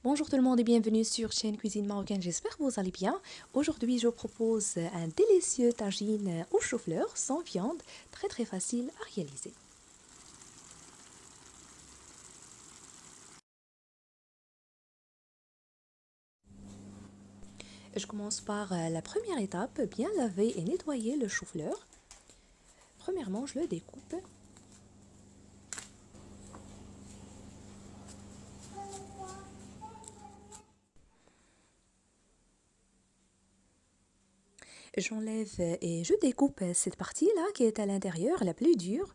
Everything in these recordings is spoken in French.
Bonjour tout le monde et bienvenue sur chaîne Cuisine Marocaine, j'espère que vous allez bien. Aujourd'hui je vous propose un délicieux tagine au chou-fleur sans viande, très facile à réaliser. Je commence par la première étape, bien laver et nettoyer le chou-fleur. Premièrement, je le découpe. J'enlève et je découpe cette partie-là qui est à l'intérieur, la plus dure.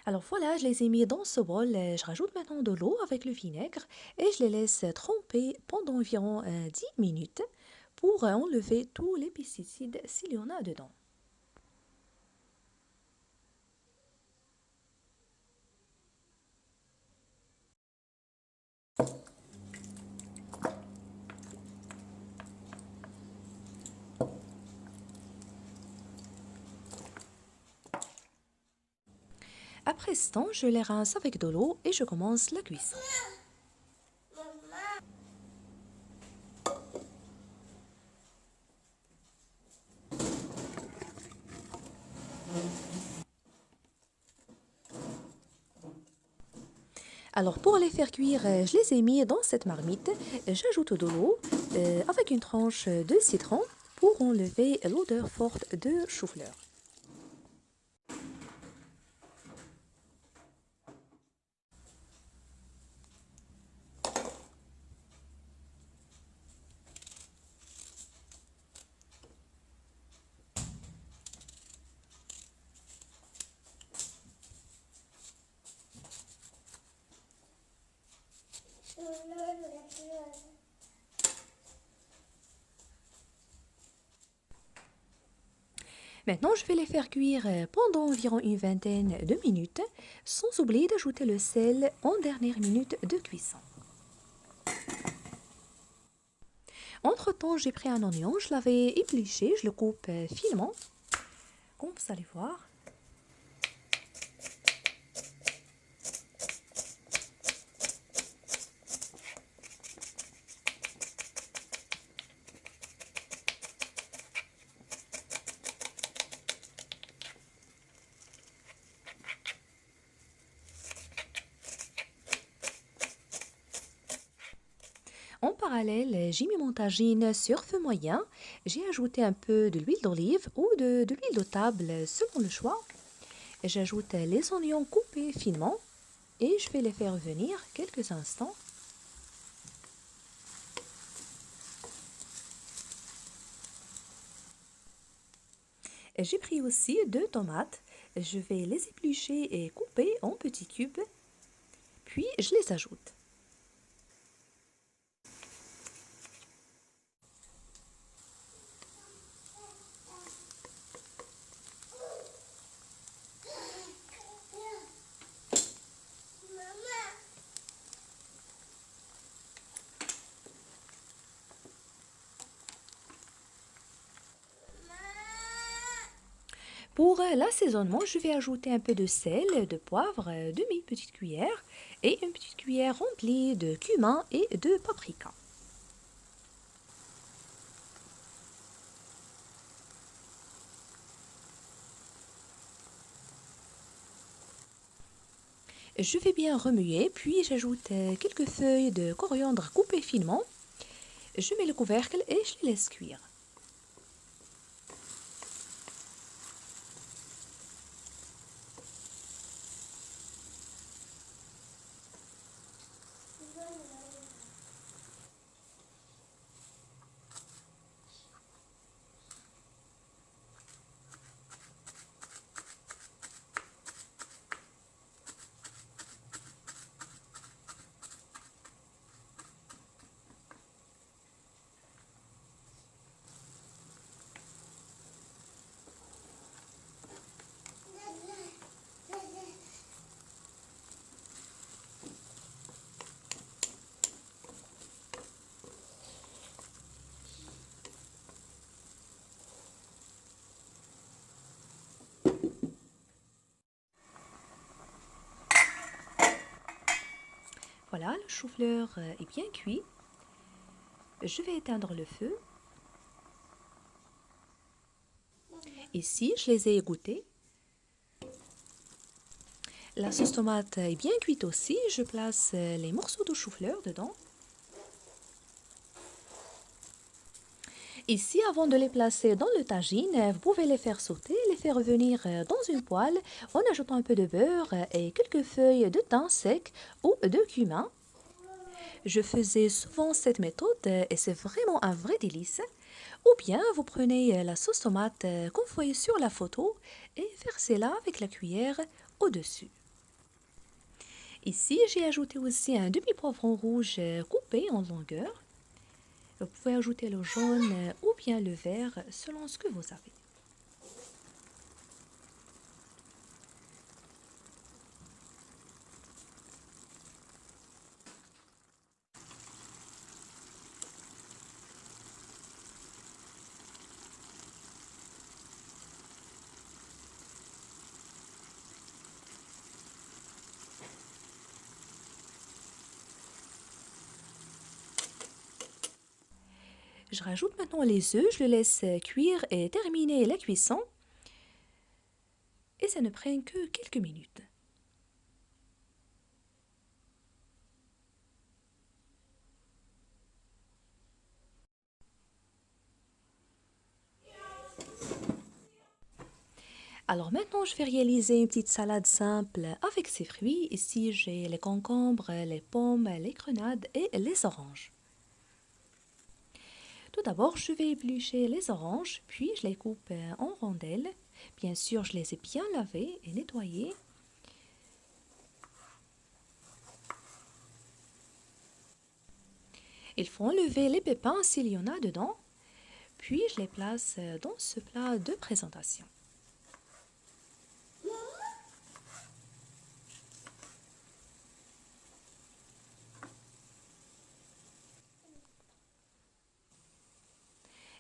Alors voilà, je les ai mis dans ce bol. Je rajoute maintenant de l'eau avec le vinaigre et je les laisse tremper pendant environ 10 minutes pour enlever tous les pesticides s'il y en a dedans. Après ce temps, je les rince avec de l'eau et je commence la cuisson. Alors pour les faire cuire, je les ai mis dans cette marmite. J'ajoute de l'eau avec une tranche de citron pour enlever l'odeur forte de chou-fleur. Maintenant, je vais les faire cuire pendant environ une vingtaine de minutes, sans oublier d'ajouter le sel en dernière minute de cuisson. Entre-temps, j'ai pris un oignon, je l'avais épluché, je le coupe finement, comme vous allez voir. En parallèle, j'ai mis mon tagine sur feu moyen. J'ai ajouté un peu de l'huile d'olive ou de l'huile de table selon le choix. J'ajoute les oignons coupés finement et je vais les faire venir quelques instants. J'ai pris aussi 2 tomates. Je vais les éplucher et couper en petits cubes. Puis je les ajoute. Pour l'assaisonnement, je vais ajouter un peu de sel, de poivre, demi-petite cuillère et une petite cuillère remplie de cumin et de paprika. Je vais bien remuer, puis j'ajoute quelques feuilles de coriandre coupées finement. Je mets le couvercle et je les laisse cuire. Voilà, le chou-fleur est bien cuit. Je vais éteindre le feu. Ici, je les ai égouttées. La sauce tomate est bien cuite aussi. Je place les morceaux de chou-fleur dedans. Ici, avant de les placer dans le tagine, vous pouvez les faire sauter, les faire revenir dans une poêle en ajoutant un peu de beurre et quelques feuilles de thym sec ou de cumin. Je faisais souvent cette méthode et c'est vraiment un vrai délice. Ou bien vous prenez la sauce tomate qu'on voit sur la photo et versez-la avec la cuillère au-dessus. Ici, j'ai ajouté aussi un demi-poivron rouge coupé en longueur. Vous pouvez ajouter le jaune ou bien le vert selon ce que vous avez. Je rajoute maintenant les œufs, je le laisse cuire et terminer la cuisson. Et ça ne prend que quelques minutes. Alors maintenant, je vais réaliser une petite salade simple avec ces fruits. Ici, j'ai les concombres, les pommes, les grenades et les oranges. Tout d'abord, je vais éplucher les oranges, puis je les coupe en rondelles. Bien sûr, je les ai bien lavées et nettoyées. Il faut enlever les pépins s'il y en a dedans, puis je les place dans ce plat de présentation.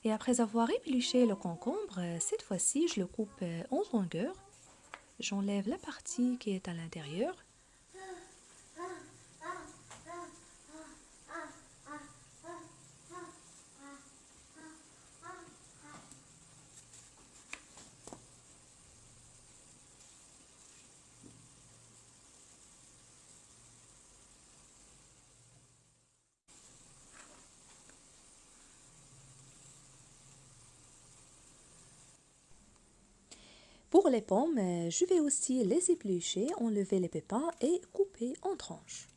Et après avoir épluché le concombre, cette fois-ci, je le coupe en longueur. J'enlève la partie qui est à l'intérieur. Pour les pommes, je vais aussi les éplucher, enlever les pépins et couper en tranches.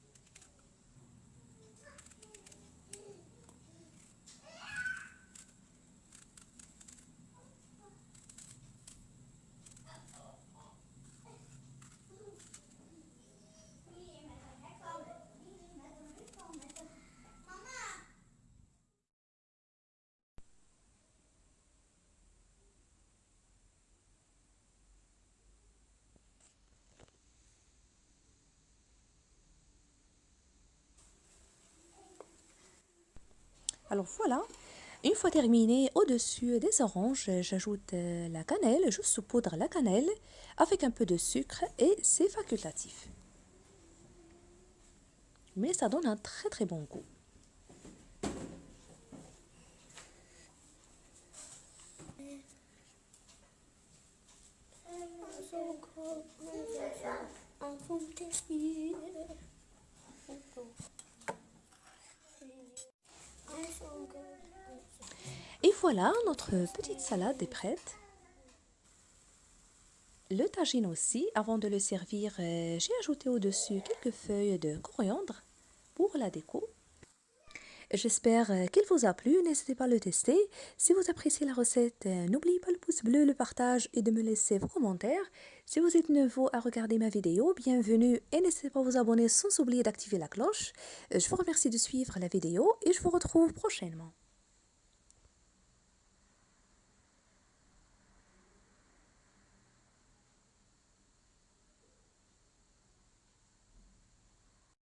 Alors voilà, une fois terminé, au-dessus des oranges, j'ajoute la cannelle, je saupoudre la cannelle avec un peu de sucre et c'est facultatif. Mais ça donne un très bon goût. Et voilà, notre petite salade est prête. Le tagine aussi, avant de le servir, j'ai ajouté au-dessus quelques feuilles de coriandre pour la déco. J'espère qu'il vous a plu, n'hésitez pas à le tester. Si vous appréciez la recette, n'oubliez pas le pouce bleu, le partage et de me laisser vos commentaires. Si vous êtes nouveau à regarder ma vidéo, bienvenue et n'hésitez pas à vous abonner sans oublier d'activer la cloche. Je vous remercie de suivre la vidéo et je vous retrouve prochainement.